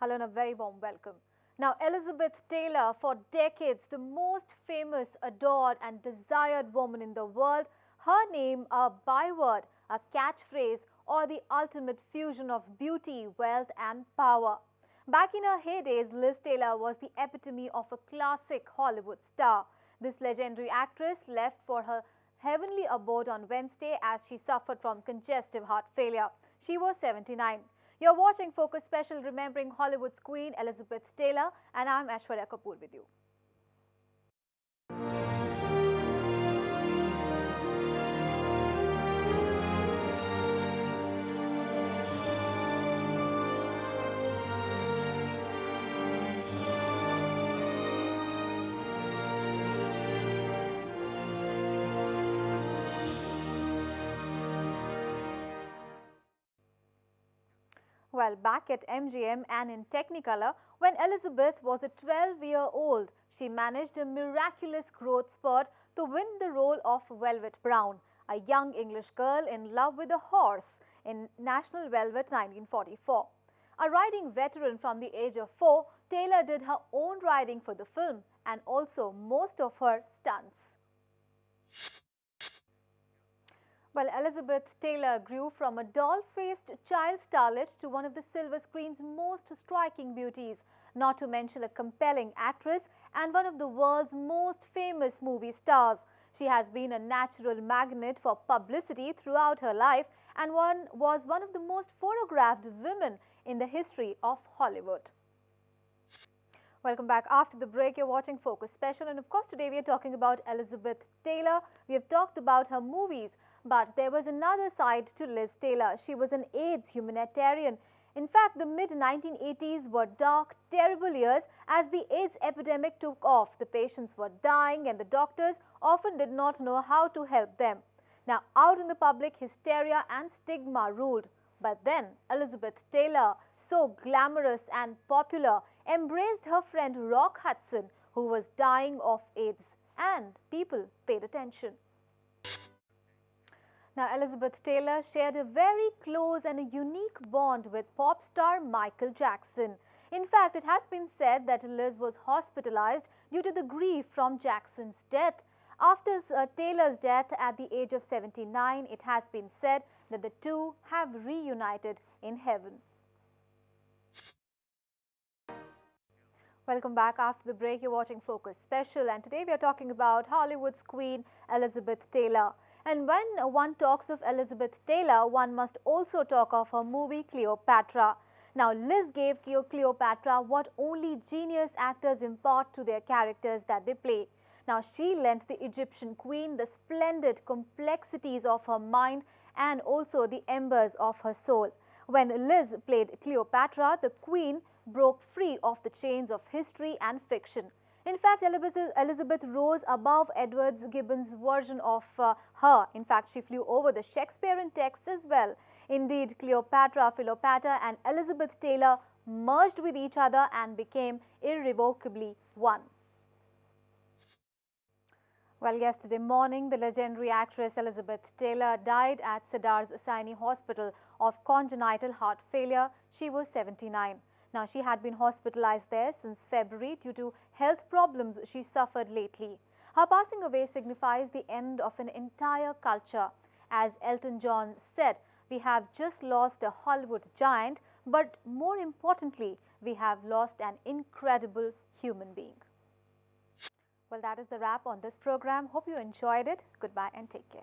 Hello and a very warm welcome. Now, Elizabeth Taylor, for decades the most famous, adored and desired woman in the world, her name a byword, a catchphrase or the ultimate fusion of beauty, wealth and power. Back in her heydays, Liz Taylor was the epitome of a classic Hollywood star. This legendary actress left for her heavenly abode on Wednesday as she suffered from congestive heart failure. She was 79. You're watching Focus Special remembering Hollywood's Queen Elizabeth Taylor, and I'm Aishwarya Kapoor with you. Well, back at MGM and in Technicolor, when Elizabeth was a 12-year-old, she managed a miraculous growth spurt to win the role of Velvet Brown, a young English girl in love with a horse in National Velvet 1944. A riding veteran from the age of 4, Taylor did her own riding for the film and also most of her stunts. Well, Elizabeth Taylor grew from a doll-faced child starlet to one of the silver screen's most striking beauties, not to mention a compelling actress and one of the world's most famous movie stars. She has been a natural magnet for publicity throughout her life and was one of the most photographed women in the history of Hollywood. Welcome back. After the break, you're watching Focus Special, and of course today we are talking about Elizabeth Taylor. We have talked about her movies, but there was another side to Liz Taylor. She was an AIDS humanitarian. In fact, the mid-1980s were dark, terrible years as the AIDS epidemic took off. The patients were dying and the doctors often did not know how to help them. Now, out in the public, hysteria and stigma ruled. But then Elizabeth Taylor, so glamorous and popular, embraced her friend Rock Hudson, who was dying of AIDS, and people paid attention. Now, Elizabeth Taylor shared a very close and a unique bond with pop star Michael Jackson. In fact, it has been said that Liz was hospitalized due to the grief from Jackson's death. After Taylor's death at the age of 79, it has been said that the two have reunited in heaven. Welcome back. After the break, you're watching Focus Special, and today we are talking about Hollywood's Queen Elizabeth Taylor. And when one talks of Elizabeth Taylor, one must also talk of her movie Cleopatra. Now, Liz gave Cleopatra what only genius actors impart to their characters that they play. Now, she lent the Egyptian queen the splendid complexities of her mind and also the embers of her soul. When Liz played Cleopatra, the queen broke free of the chains of history and fiction. In fact, Elizabeth rose above Edward Gibbon's version of her. In fact, she flew over the Shakespearean text as well. Indeed, Cleopatra, Philopatra and Elizabeth Taylor merged with each other and became irrevocably one. Well, yesterday morning, the legendary actress Elizabeth Taylor died at Cedars-Sinai Hospital of congenital heart failure. She was 79. Now, she had been hospitalized there since February due to health problems she suffered lately. Her passing away signifies the end of an entire culture. As Elton John said, we have just lost a Hollywood giant, but more importantly, we have lost an incredible human being. Well, that is the wrap on this program. Hope you enjoyed it. Goodbye and take care.